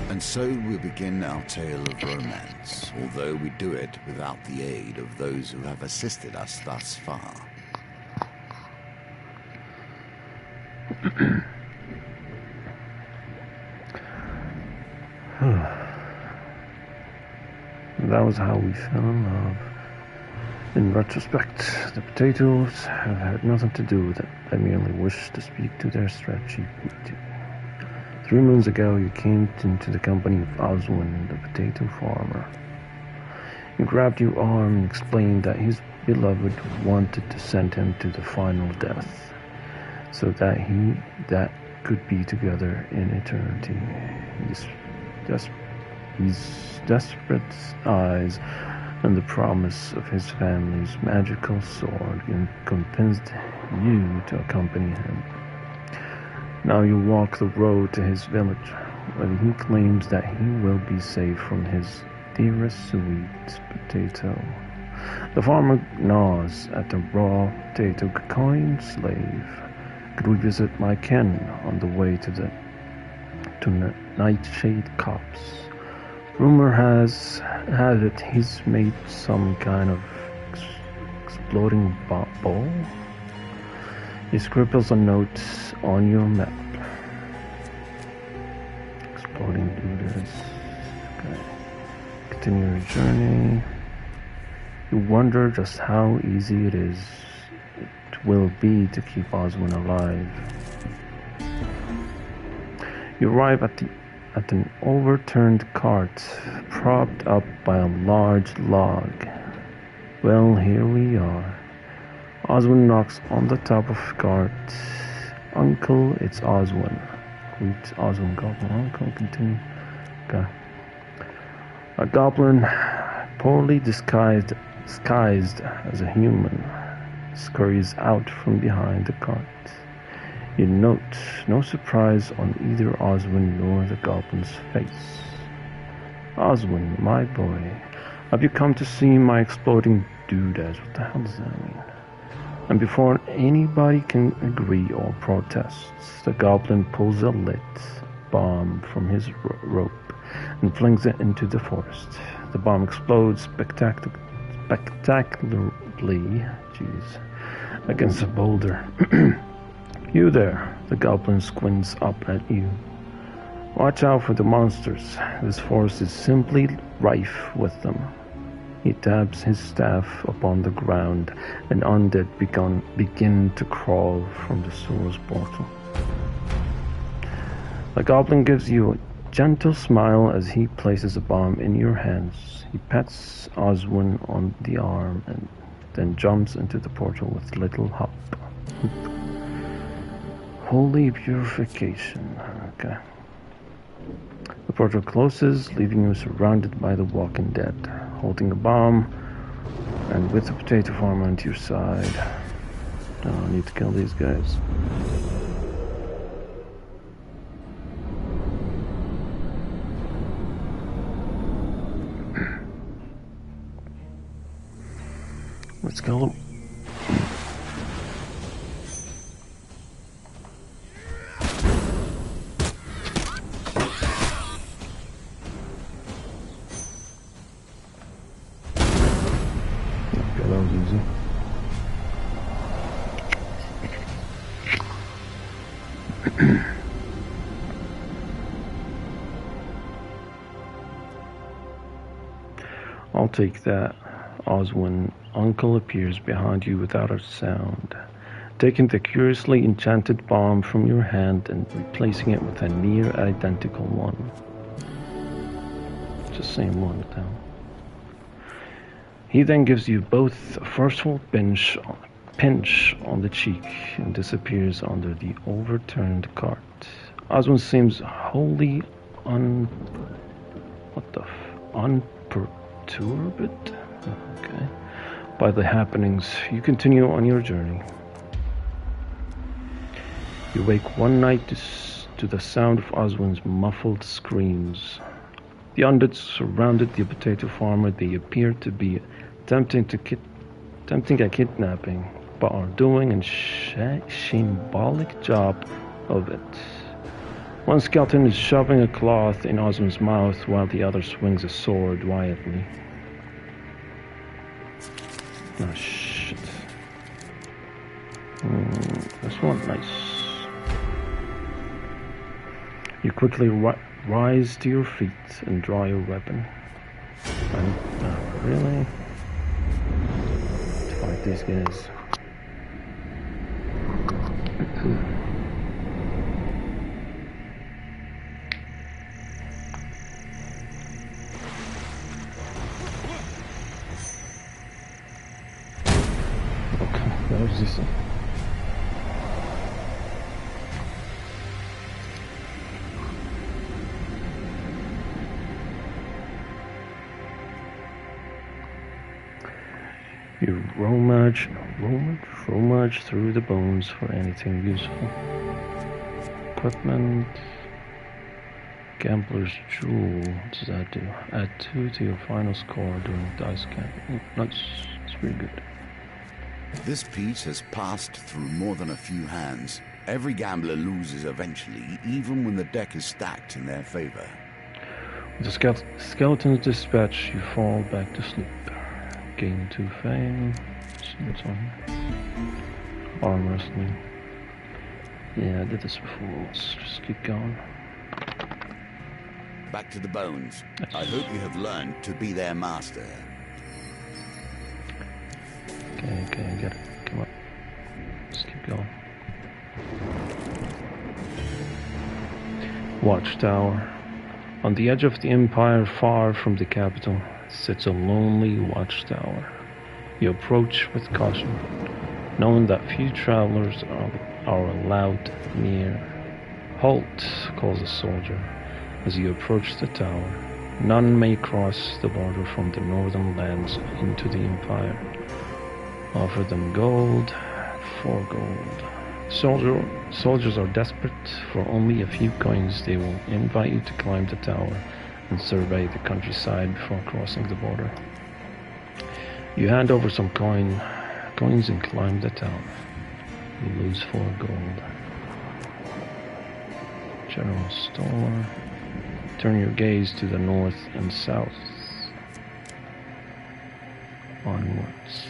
And so we begin our tale of romance, although we do it without the aid of those who have assisted us thus far. That was how we fell in love. In retrospect, the potatoes have had nothing to do with it. I merely wished to speak to their stretchy beauty. 3 moons ago, you came into the company of Oswin, the potato farmer. He grabbed your arm and explained that his beloved wanted to send him to the final death, so that could be together in eternity. His desperate eyes and the promise of his family's magical sword convinced you to accompany him. Now you walk the road to his village, where he claims that he will be safe from his dearest sweet potato. The farmer gnaws at the raw potato coin slave. Could we visit my ken on the way to Nightshade Copse? Rumor has it he's made some kind of exploding ball. He scribbles a note on your map. Exploding dudes. Okay. Continue your journey. You wonder just how easy it will be to keep Oswin alive. You arrive at an overturned cart propped up by a large log. Well, here we are. Oswin knocks on the top of the cart. Uncle, it's Oswin. Greets Oswin Goblin. Uncle, continue. Okay. A goblin, poorly disguised as a human, scurries out from behind the cart. You note no surprise on either Oswin nor the goblin's face. Oswin, my boy, have you come to see my exploding doodads? What the hell does that mean? And before anybody can agree or protest, the goblin pulls a lit bomb from his rope and flings it into the forest. The bomb explodes spectacularly, against a boulder. You there, the goblin squints up at you. Watch out for the monsters. This forest is simply rife with them. He taps his staff upon the ground, and undead begin to crawl from the sewer's portal. The goblin gives you a gentle smile as he places a bomb in your hands. He pats Oswin on the arm and then jumps into the portal with a little hop. Holy purification. Okay. The portal closes, leaving you surrounded by the walking dead, holding a bomb and with a potato farmer on your side. Oh, I need to kill these guys. Let's kill them. Okay, that was easy. I'll take that. Oswin, Uncle appears behind you without a sound, taking the curiously enchanted bomb from your hand and replacing it with a near identical one. It's the same one now. He then gives you both a forceful pinch on the cheek and disappears under the overturned cart. Oswin seems wholly unperturbed. Okay. By the happenings, you continue on your journey. You wake one night to the sound of Oswin's muffled screams. The undead surrounded the potato farmer. They appear to be attempting a kidnapping, but are doing a shambolic job of it. One skeleton is shoving a cloth in Oswin's mouth while the other swings a sword wildly. Oh shit. This one, nice. You quickly rise to your feet and draw your weapon. Really? Let's fight these guys. That was easy. You rummage through the bones for anything useful. Equipment. Gambler's Jewel. What does that do? Add 2 to your final score during dice game. That's pretty good. This piece has passed through more than a few hands. Every gambler loses eventually, even when the deck is stacked in their favor. With the skeleton's dispatch, you fall back to sleep. Gain 2 fame. See what's on here. Arm wrestling. Yeah, I did this before. Let's just keep going. Back to the bones. I hope you have learned to be their master. Okay, I get it. Come on. Let's keep going. Watchtower. On the edge of the empire, far from the capital, sits a lonely watchtower. You approach with caution, knowing that few travelers are allowed near. Halt, calls a soldier as you approach the tower. None may cross the border from the northern lands into the empire. Offer them gold, 4 gold. Soldiers are desperate. For only a few coins, they will invite you to climb the tower and survey the countryside before crossing the border. You hand over some coins and climb the tower. You lose 4 gold. General store. Turn your gaze to the north and south. Onwards.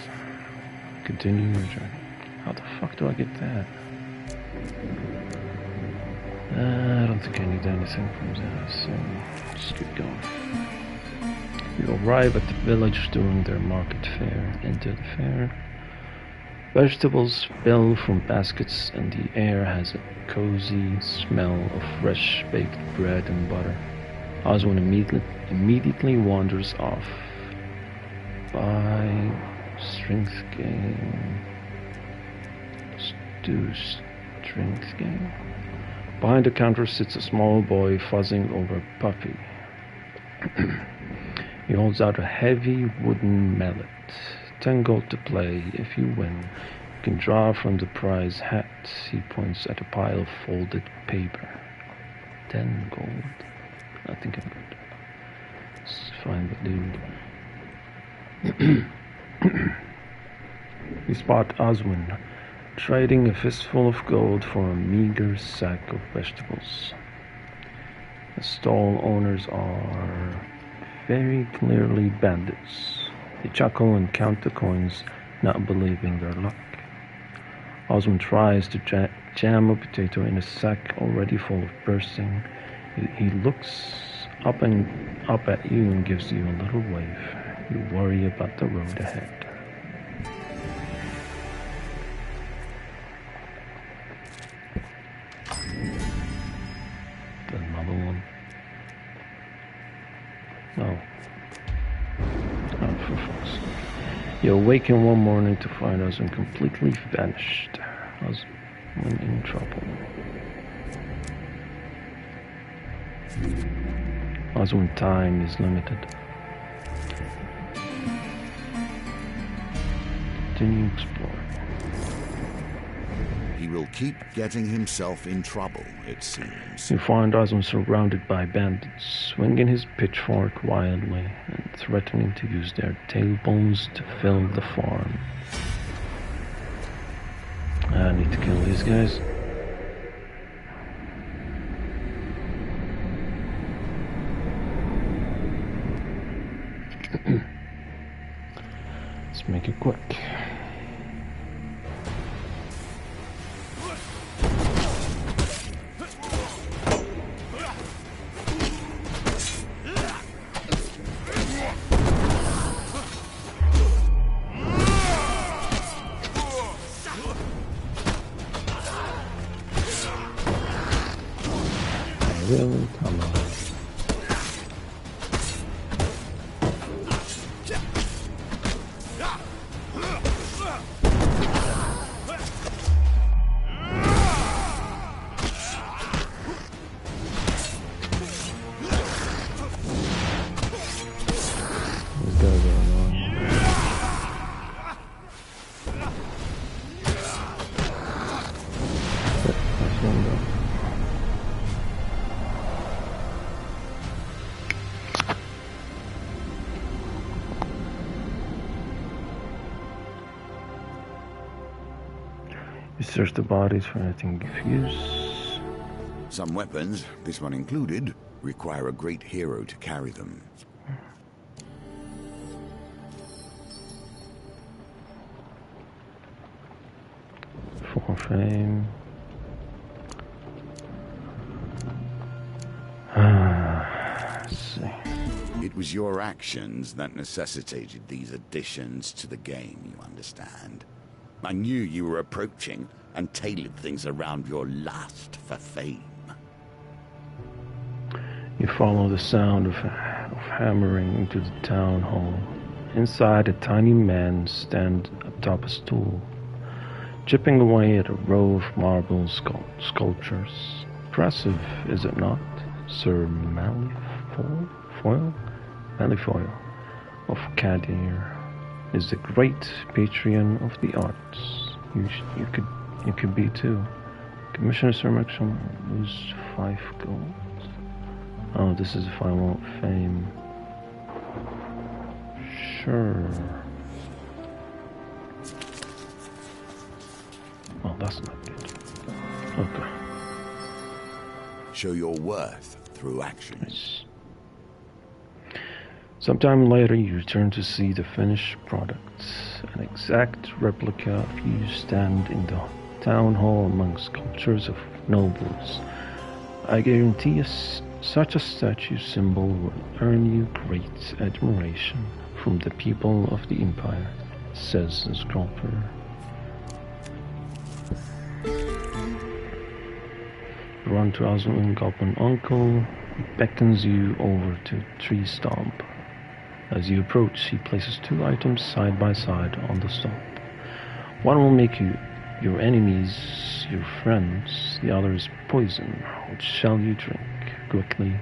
Continue your journey. How the fuck do I get that? I don't think I need anything from that, so just keep going. You arrive at the village during their market fair. Enter the fair. Vegetables spill from baskets and the air has a cozy smell of fresh baked bread and butter. Oswin immediately wanders off. By strength gain. Strength gain. Behind the counter sits a small boy fuzzing over a puppy. He holds out a heavy wooden mallet. 10 gold to play. If you win, you can draw from the prize hat. He points at a pile of folded paper. 10 gold. I think I'm good. It's fine, but dude. You spot Oswin trading a fistful of gold for a meager sack of vegetables. The stall owners are very clearly bandits. They chuckle and count the coins, not believing their luck. Oswin tries to jam a potato in a sack already full of bursting. He looks up at you and gives you a little wave. You worry about the road ahead. Another one. Oh. Oh, for fuck's sake. You awaken one morning to find Oswin completely vanished. Oswin in trouble. Oswin time is limited. Continue exploring. He will keep getting himself in trouble, it seems. You find Oswin surrounded by bandits, swinging his pitchfork wildly and threatening to use their tailbones to fill the farm. I need to kill these guys. Let's make it quick. Really? Come on. You search the bodies for anything of use. Some weapons, this one included, require a great hero to carry them. For fame. Let's see. It was your actions that necessitated these additions to the game, you understand? I knew you were approaching and tailored things around your lust for fame. You follow the sound of hammering into the town hall. Inside, a tiny man stands atop a stool, chipping away at a row of marble sculptures. Impressive, is it not, Sir Malifoil of Kadir is the great patron of the arts. You could be too. Commissioner Sir Maxim lose 5 gold. Oh, this is if I want fame. Sure. Oh, that's not good. Okay. Show your worth through actions. Nice. Sometime later, you return to see the finished product. An exact replica of you stand in the town hall among sculptures of nobles. I guarantee such a statue symbol will earn you great admiration from the people of the Empire, says the sculptor. You run to Oswald Goblin Uncle. He beckons you over to Tree Stump. As you approach, he places two items side by side on the stump. One will make you your enemies your friends, the other is poison. Which shall you drink? Quickly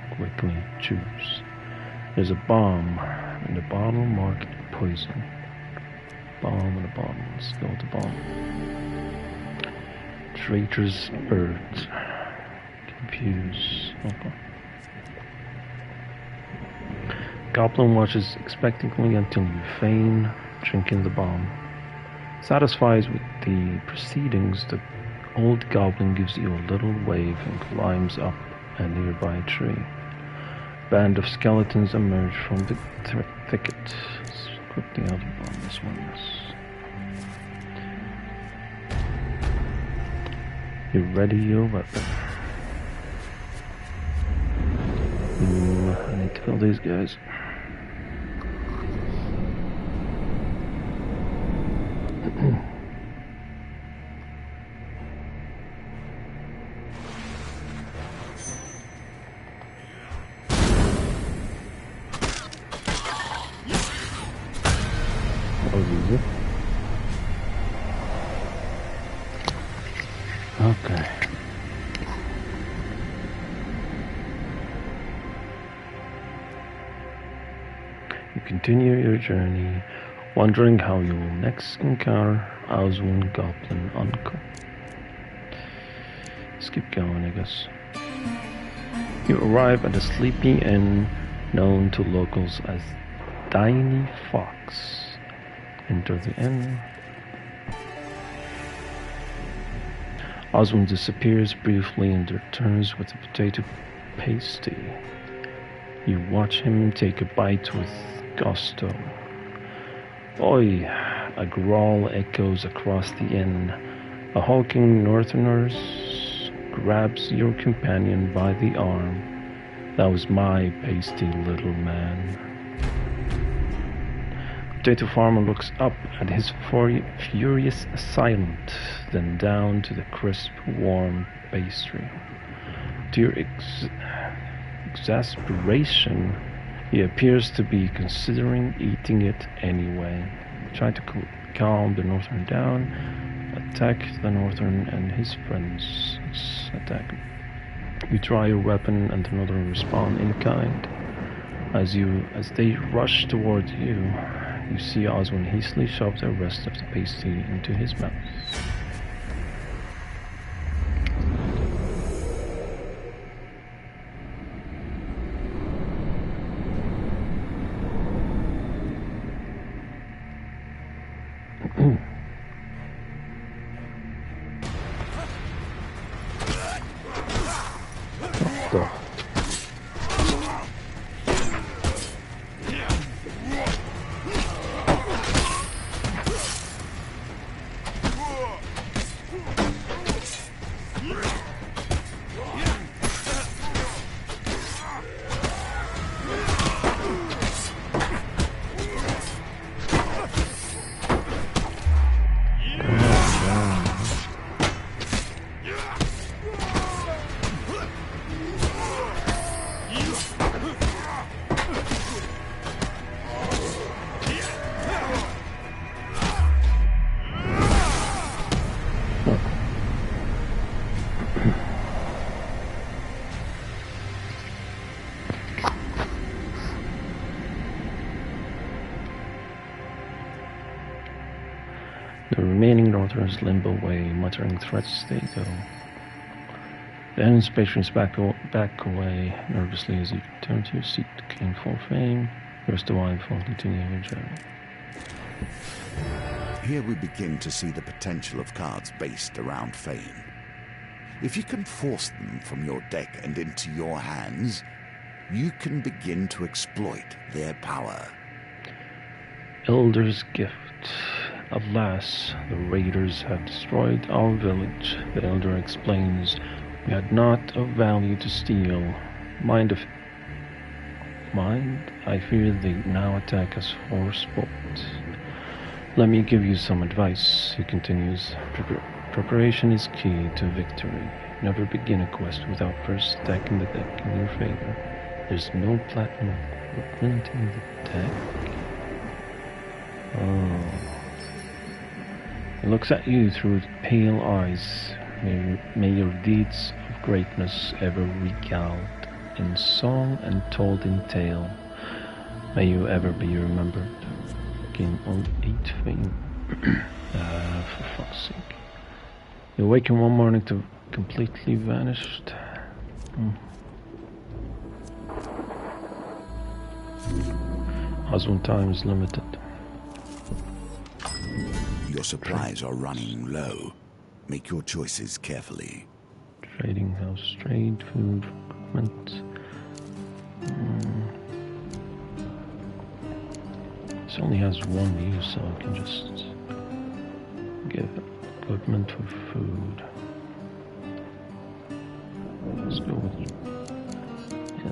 choose. There's a bomb in the bottle marked poison. Bomb in the bottle. Let's go with the bomb. Traitor's bird. Confuse. Okay. Goblin watches expectantly until you feign drinking the bomb. Satisfied with the proceedings, the old goblin gives you a little wave and climbs up a nearby tree. A band of skeletons emerge from the thicket. Let's quickly out on this one. You ready your weapon. I need to kill these guys. Okay. You continue your journey, wondering how you will next encounter Oswald Goblin Uncle. Let's keep going, I guess. You arrive at a sleepy inn known to locals as Tiny Fox. Enter the inn. Oswald disappears briefly and returns with a potato pasty. You watch him take a bite with gusto. Oi! A growl echoes across the inn. A hulking northerner grabs your companion by the arm. That was my pasty little man. Potato Farmer looks up at his furious assailant, then down to the crisp, warm pastry. To your exasperation, he appears to be considering eating it anyway. Try to calm the northern down. Attack the northern and his friends. Let's attack him. You try your weapon and the northern respond in kind. As they rush toward you, you see Oswald hastily shove the rest of the pasty into his mouth. The remaining Northerners limbo away, muttering threats they go. The enemy's patrons back away nervously as you return to your seat. Gain full fame. Rest a while before continuing your journey. Here we begin to see the potential of cards based around Fane. If you can force them from your deck and into your hands, you can begin to exploit their power. Elder's Gift. Alas, the raiders had destroyed our village. The elder explains, we had not of value to steal. Mind, I fear they now attack us for sport. Let me give you some advice, he continues. Preparation is key to victory. Never begin a quest without first stacking the deck in your favor. There's no platinum equipment in the deck. Oh. He looks at you through pale eyes. May your deeds of greatness ever recount in song and told in tale. May you ever be remembered. Gain 8 fame. For fuck's sake. You awaken one morning to completely vanished. Oswald time is limited. Your supplies are running low. Make your choices carefully. Trading house, trade, food, equipment. This only has one use, so I can just give equipment for food. Let's go with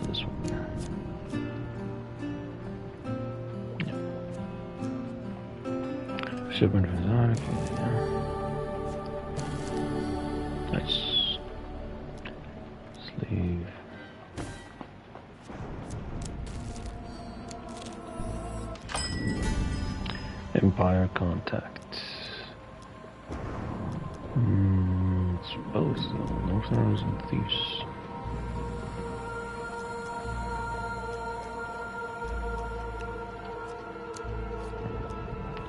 this one. Shipment for that, okay. Nice. Sleeve. Empire contact. Suppose no thumbs and thieves.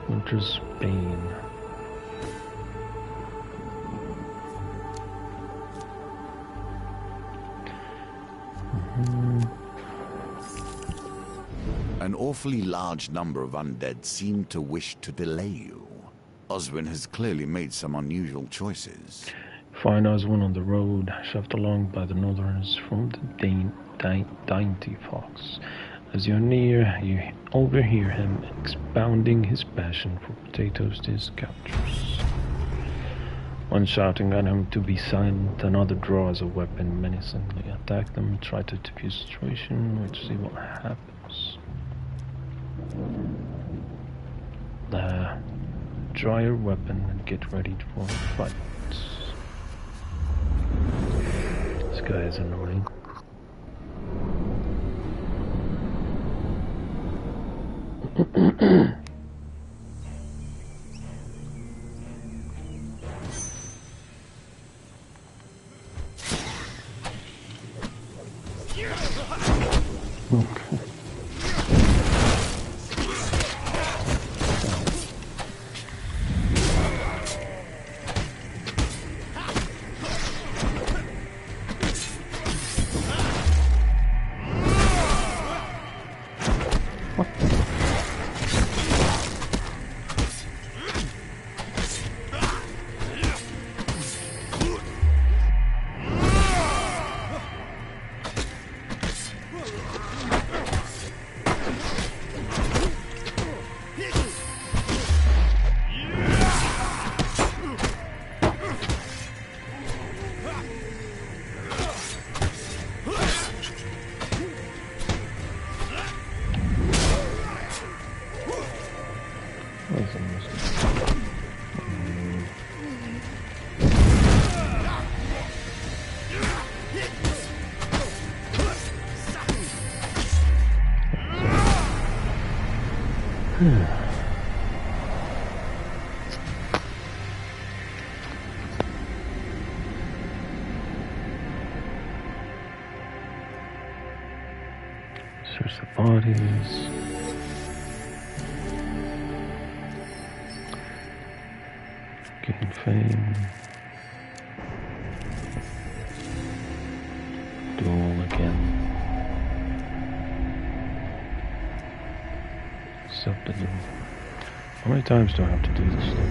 Winter's Bane. An awfully large number of undead seem to wish to delay you. Oswin has clearly made some unusual choices. Find Oswin on the road, shoved along by the Northerners from the Dainty Fox. As you're near, you overhear him expounding his passion for potatoes to his captors. One shouting at him to be silent, another draws a weapon menacingly. Attack them, try to defuse the situation, let's see what happens. Draw your weapon and get ready for a fight. This guy is annoying. Okay. Search the bodies. Gain fame. Duel again. Accepted. How many times do I have to do this thing?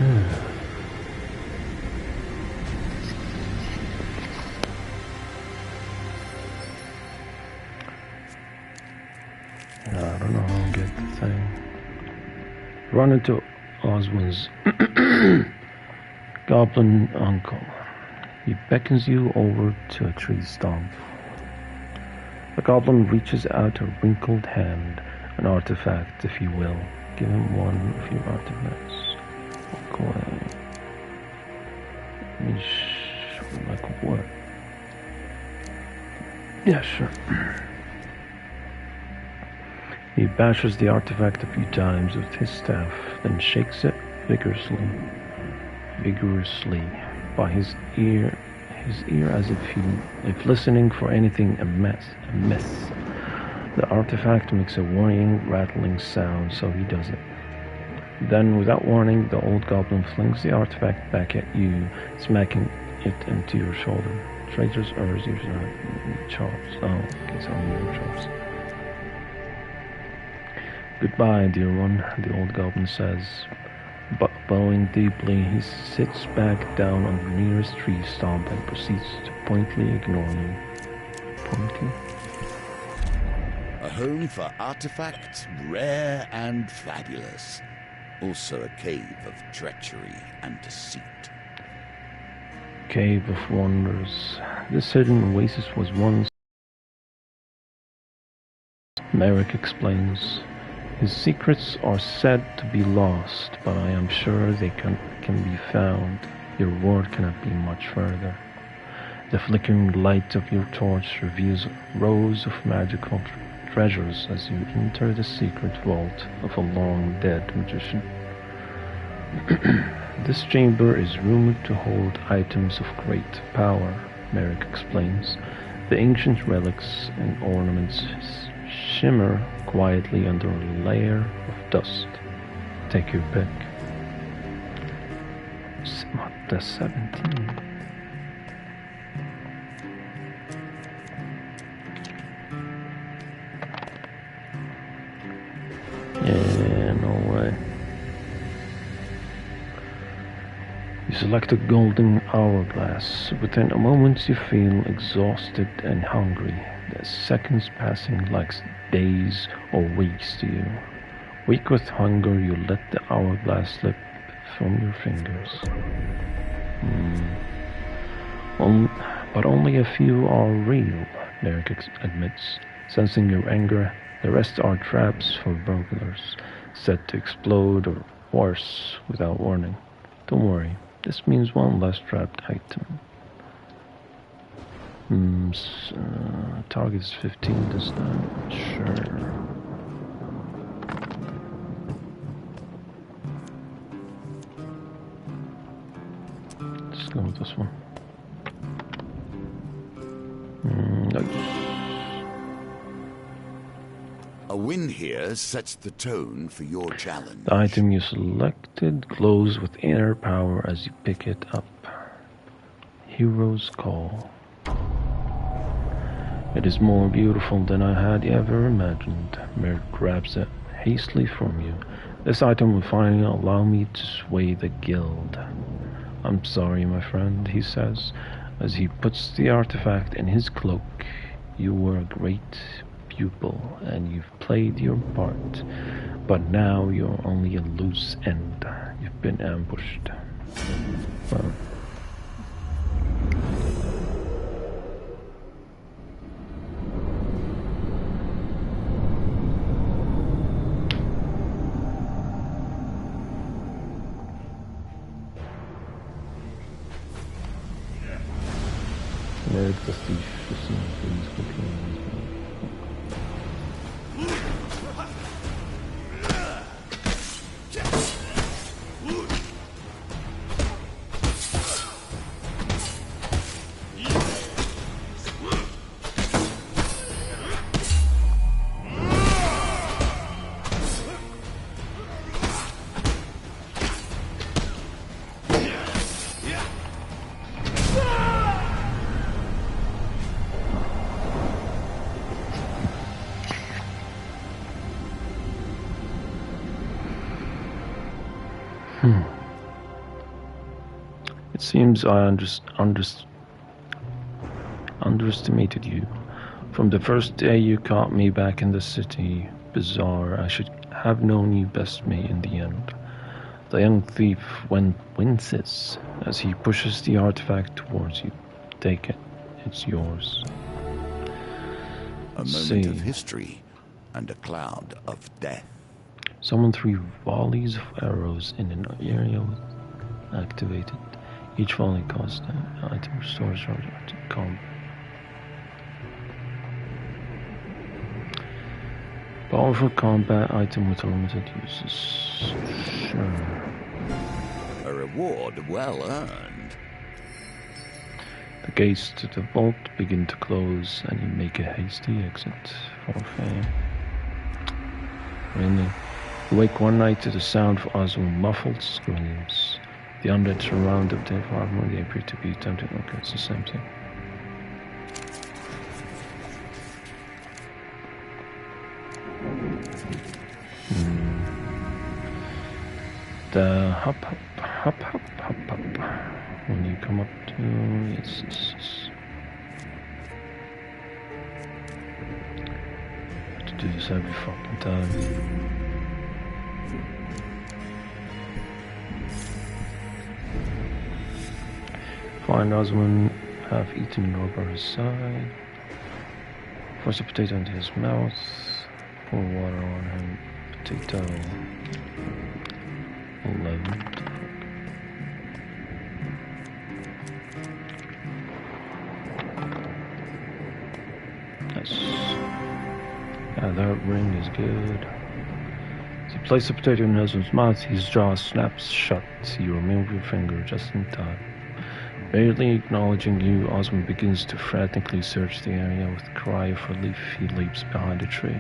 I don't know how to get the thing. Run into Oswald's goblin uncle. He beckons you over to a tree stump. The goblin reaches out a wrinkled hand, an artifact, if you will. Give him one of your artifacts. Walk away. Like what? Yeah, sure. He bashes the artifact a few times with his staff, then shakes it vigorously by his ear as if listening for anything amiss. The artifact makes a worrying, rattling sound, so he does it. Then, without warning, the old goblin flings the artifact back at you, smacking it into your shoulder. Traitors errs use chops. Oh, okay, so your chops. Goodbye, dear one, the old goblin says. Bowing deeply, he sits back down on the nearest tree stump and proceeds to pointedly ignore you. Pointedly? A home for artifacts, rare and fabulous. Also a cave of treachery and deceit. Cave of Wonders. This hidden oasis was once... Merrick explains. His secrets are said to be lost, but I am sure they can be found. Your word cannot be much further. The flickering light of your torch reveals rows of magical treasures as you enter the secret vault of a long-dead magician. This chamber is rumored to hold items of great power, Merrick explains. The ancient relics and ornaments shimmer quietly under a layer of dust. Take your pick. Matte 17. Yeah, no way. You select a golden hourglass. Within a moment you feel exhausted and hungry. The seconds passing like days or weeks to you. Weak with hunger, you let the hourglass slip from your fingers. But only a few are real, Merrick admits. Sensing your anger, the rest are traps for burglars, set to explode or worse without warning. Don't worry, this means one less trapped item. Target is 15 this time. Sure. Let's go with this one. A win here sets the tone for your challenge. The item you selected glows with inner power as you pick it up. Hero's Call. It is more beautiful than I had ever imagined. Merrick grabs it hastily from you. This item will finally allow me to sway the guild. I'm sorry, my friend, he says, as he puts the artifact in his cloak. You were a great pupil, and you've played your part. But now you're only a loose end. You've been ambushed. Well... Merrick the thief, the scene please control. Seems I underestimated you. From the first day you caught me back in the city, bizarre, I should have known you best me in the end. The young thief winces as he pushes the artifact towards you. Take it. It's yours. A moment of history and a cloud of death. Someone threw volleys of arrows in an area activated. Each volley costs an item restores to combat. Powerful combat item with limited uses. Sure. A reward well earned. The gates to the vault begin to close and you make a hasty exit for fame. Really? You wake one night to the sound of Oswald's muffled screams. The undead surround the apartment. They appear to be attempting. Okay, it's the same thing. The hop. When you come up to yes. I have to do this every fucking time. Find Osmond, have eaten over his side. Force a potato into his mouth. Pour water on him. Potato. 11. Nice. Yeah, that ring is good. As you place the potato in Osmond's mouth, his jaw snaps shut. You remove your finger just in time. Barely acknowledging you, Osmond begins to frantically search the area. With a cry of relief, he leaps behind a tree.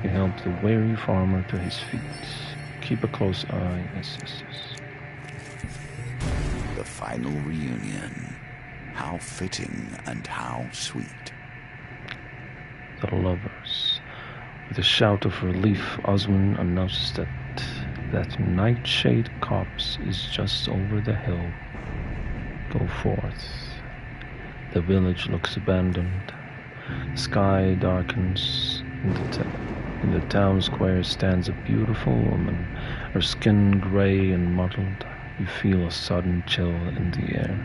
You help the weary farmer to his feet. Keep a close eye. Yes. The final reunion. How fitting and how sweet. The lovers. With a shout of relief, Osmond announces that Nightshade Copse is just over the hill. Go forth. The village looks abandoned. The sky darkens. In the town square stands a beautiful woman, her skin gray and mottled. You feel a sudden chill in the air.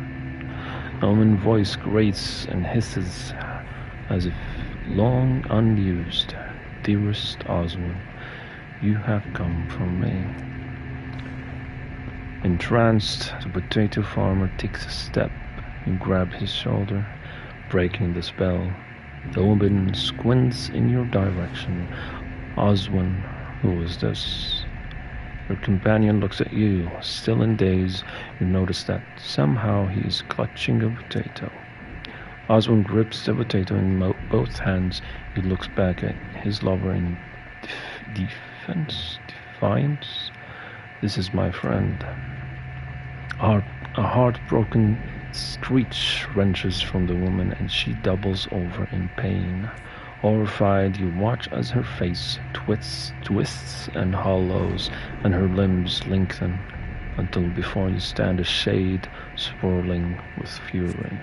A woman's voice grates and hisses as if long unused. Dearest Oswald, you have come from me. Entranced, the potato farmer takes a step. You grab his shoulder, breaking the spell. The woman squints in your direction. Oswald, who is this? Your companion looks at you. Still in daze, you notice that somehow he is clutching a potato. Oswald grips the potato in both hands. He looks back at his lover in defiance. This is my friend. A heartbroken screech wrenches from the woman and she doubles over in pain. Horrified, you watch as her face twists and hollows and her limbs lengthen until before you stand a shade swirling with fury.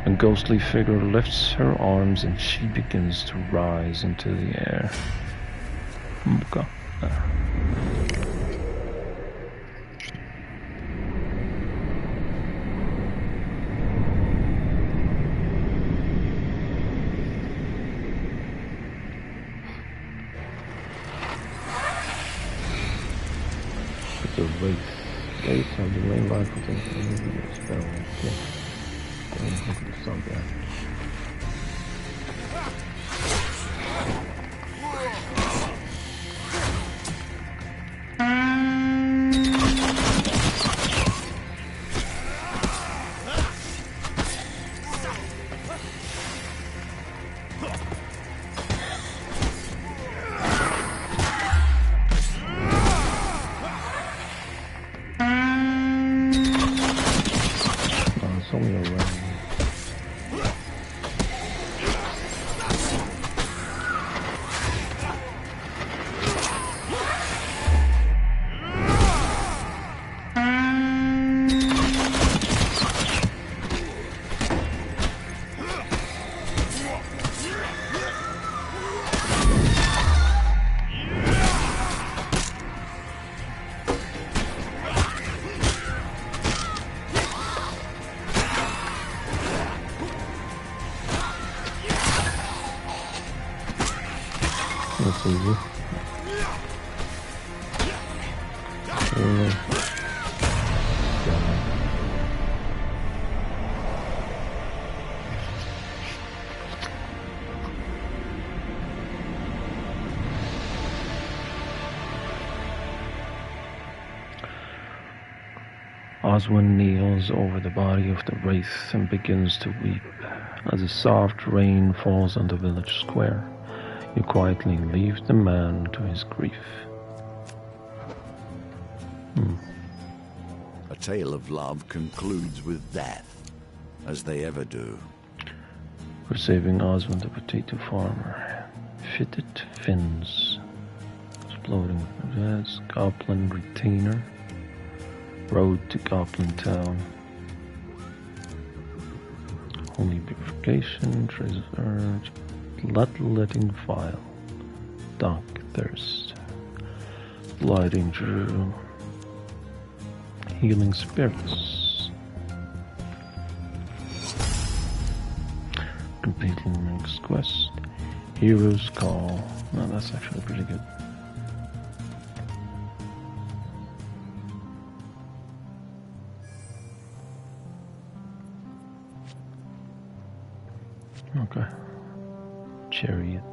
A ghostly figure lifts her arms and she begins to rise into the air. Muka. The race of the main life of the spell. Something. Oswin kneels over the body of the wraith and begins to weep. As a soft rain falls on the village square, you quietly leave the man to his grief. A tale of love concludes with death, as they ever do. For saving Oswin the potato farmer. Fitted fins. Exploding advance. Goblin retainer. Road to Goblin Town. Holy purification. Treasure. Bloodletting vial. Dark thirst. Gliding through. Healing spirits. Completing next quest. Hero's Call. No, that's actually pretty good. Okay. Chariot.